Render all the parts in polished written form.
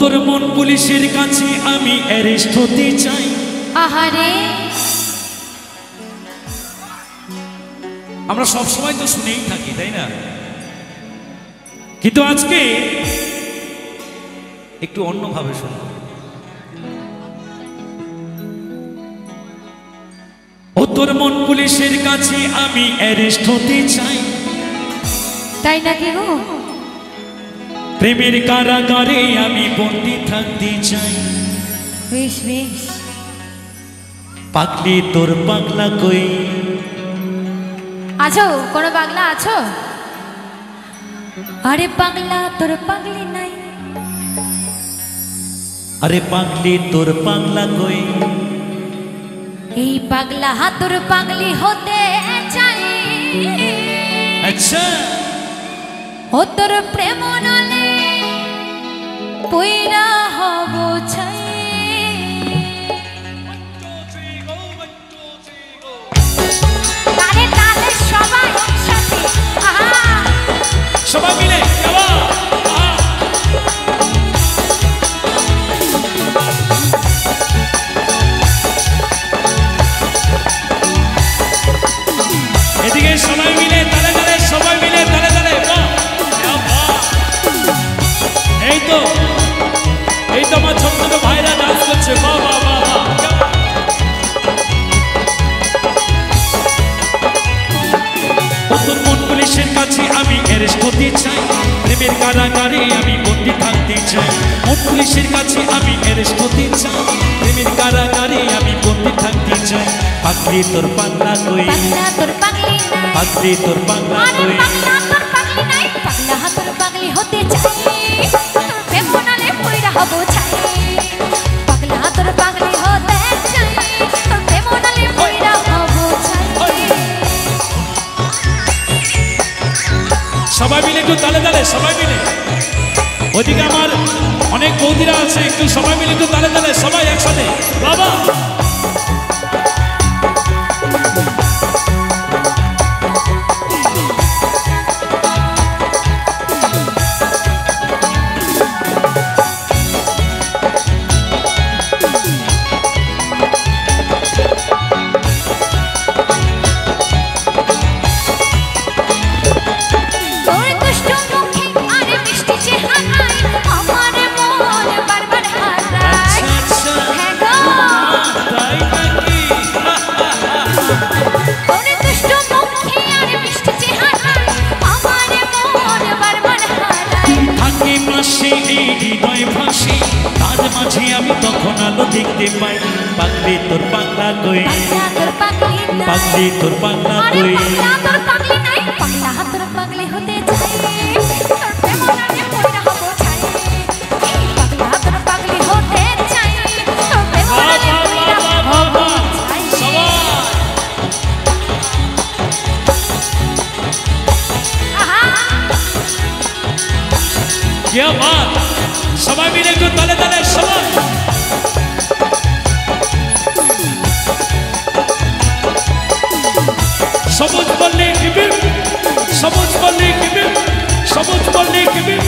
তোর মন পুলিশের কাছে আমি অ্যারেস্ট হতে চাই। আহারে আমরা সব সময় তো শুনেই থাকি, তাই না? কিন্তু আজকে একটু অন্যভাবে শুনব। ও তোর মন পুলিশের কাছে আমি অ্যারেস্ট হতে চাই। তাই নাকি গো? প্রেমের কারাগারে আমি বন্দি থাকতে চাই। বেশ বেশ। পাগলি তোর পাগলা কই? আছো কোনো পাগলা আছো? আরে পাগলা তোর পাগলি নাই। আরে পাগলি তোর পাগলা কই? এই পাগলা তোর পাগলি হতে চাই। আচ্ছা ও তোর প্রেম নালে পয়রা হব ছাই। তালে তালে সবাই একসাথে সবাই মিলে এদিকে সবাই মিলে তালে তালে, সবাই মিলে তালে তালে। এই তো আমার ছোট ছোট ভাইরা ডান্স করছে। বাহ বাহ বাহ বাহ। তোর মন পুলিশের কাছে আমি অ্যারেস্ট হতে চাই। প্রেমের কারাগারে আমি বন্দি থাকতে চাই। মন পুলিশের কাছে আমি অ্যারেস্ট হতে চাই। প্রেমের কারাগারে আমি বন্দি থাকতে চাই। পাগলি তোর পাগলা কই? পাগলা তোর পাগলি নাই। পাগলি তোর পাগলা কই? পাগলা তোর পাগলি নাই। পাগলা তোর পাগলি হতে চাই। তোর প্রেম নালে পয়রা হব ছাই। পাগলা তোর পাগলি হতে চাই। তোর প্রেম নালে পয়রা হব ছাই। সবাই মিলে একটু তালে তালে, সবাই মিলে। ওদিকে আমার অনেক বৌদিরা আছে, একটু সবাই মিলে একটু তালে তালে, সবাই একসাথে। বাবা আমি তখন আলো দেখতে পাই। পাগলি তোর পাগলা কই? পাগলি তোর পাগলা কই? তোর পাগলি নাই। পাগলা তোর পাগলি হতে চাই। তোর প্রেম নালে পয়রা হব ছাই। পাগলা তোর পাগলি হতে চাই। তোর প্রেম নালে পয়রা হব ছাই। क्या बात। সবাই মিলে একটু তালে তালে, সবাই। সবুজ বললে কিবির, সবুজ বললে কিবির, সবুজ বললে কিবির।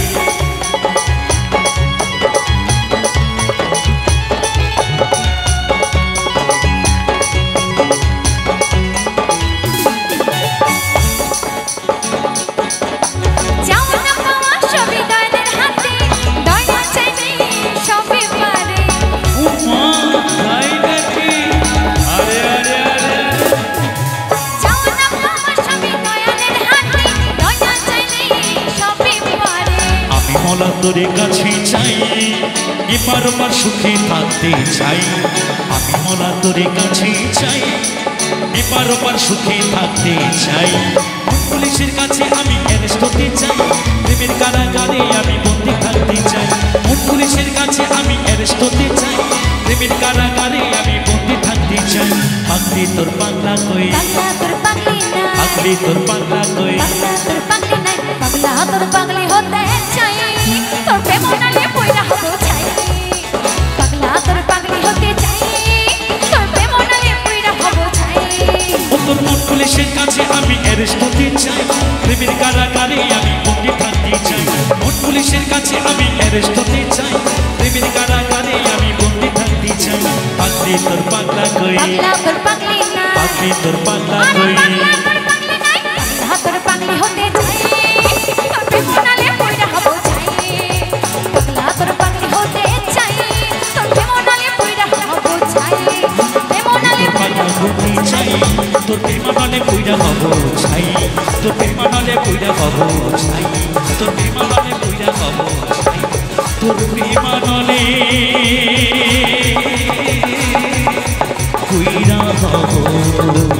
তোর কাছে চাই, এবার ওপার সুখে থাকতে চাই। আমি মলা তোর কাছে চাই, এবার ওপার সুখে থাকতে চাই। পুলিশের কাছে আমি অ্যারেস্ট হতে চাই। প্রেমের কারাগারে আমি বন্দি থাকতে চাই। পুলিশের কাছে আমি অ্যারেস্ট হতে চাই। প্রেমের কারাগারে আমি বন্দি থাকতে চাই। পাগলি তোর পাগলা কই? পাগলি তোর পাগলা কই? পাগলা তোর পাগলি হতে চাই। তোর প্রেম নালে পয়রা হব ছাই। পাগলা তোর পাগলি হতে চাই। তোর প্রেম নালে পয়রা হব ছাই। তোর মন পুলিশের কাছে আমি অ্যারেস্ট হতে চাই। প্রেমের কারাগারে আমি বন্দি থাকতে চাই। মন পুলিশের কাছে আমি অ্যারেস্ট হতে চাই। তোর পাগলা আরে কই পাগলা তোর পাগলি নাই পাগলা তোর পাগলি হতে চাই তোর প্রেমনালে পয়রা হব চাই পাগলা তোর পাগলি হতে চাই তোর প্রেমনালে পয়রা হব চাই প্রেমনালে পাগলা হতে চাই তোর প্রেমানলে কইরা হব ছাই তোর প্রেমানলে কইরা হব ছাই তোর প্রেমানলে কইরা হব ছাই তোর প্রেমানলে কইরা হব